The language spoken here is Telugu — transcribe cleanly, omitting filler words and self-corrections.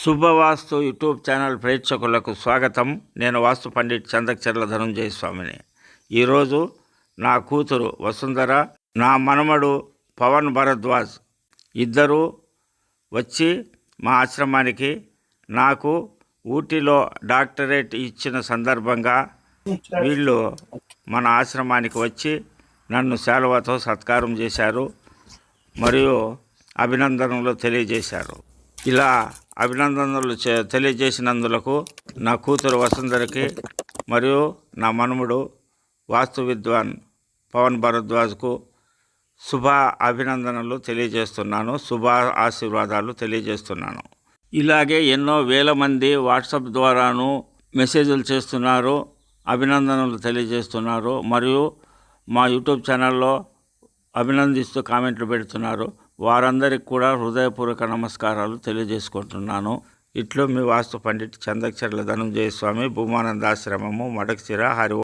శుభవాస్తు యూట్యూబ్ ఛానల్ ప్రేక్షకులకు స్వాగతం. నేను వాస్తు పండిట్ చందక్చర్ల ధనంజయ స్వామిని. ఈరోజు నా కూతురు వసుంధర, నా మనమడు పవన్ భరద్వాజ్ ఇద్దరూ వచ్చి మా ఆశ్రమానికి నాకు ఊటీలో డాక్టరేట్ ఇచ్చిన సందర్భంగా వీళ్ళు మన ఆశ్రమానికి వచ్చి నన్ను శాలువాతో సత్కారం చేశారు మరియు అభినందనలు తెలియజేశారు. ఇలా అభినందనలు తెలియజేసినందులకు నా కూతురు వసుంధరకి మరియు నా మనుమడు వాస్తు విద్వాన్ పవన్ భరద్వాజ్కు శుభ అభినందనలు తెలియజేస్తున్నాను, శుభ ఆశీర్వాదాలు తెలియజేస్తున్నాను. ఇలాగే ఎన్నో వేల మంది వాట్సాప్ ద్వారాను మెసేజ్లు చేస్తున్నారు, అభినందనలు తెలియజేస్తున్నారు మరియు మా యూట్యూబ్ ఛానల్లో అభినందిస్తూ కామెంట్లు పెడుతున్నారు. వారందరికి కూడా హృదయపూర్వక నమస్కారాలు తెలియజేసుకుంటున్నాను. ఇట్లు మీ వాస్తు పండిట్ చందక్చర్ల ధనంజయ స్వామి, భూమానందాశ్రమము, మడకశిర, హరి.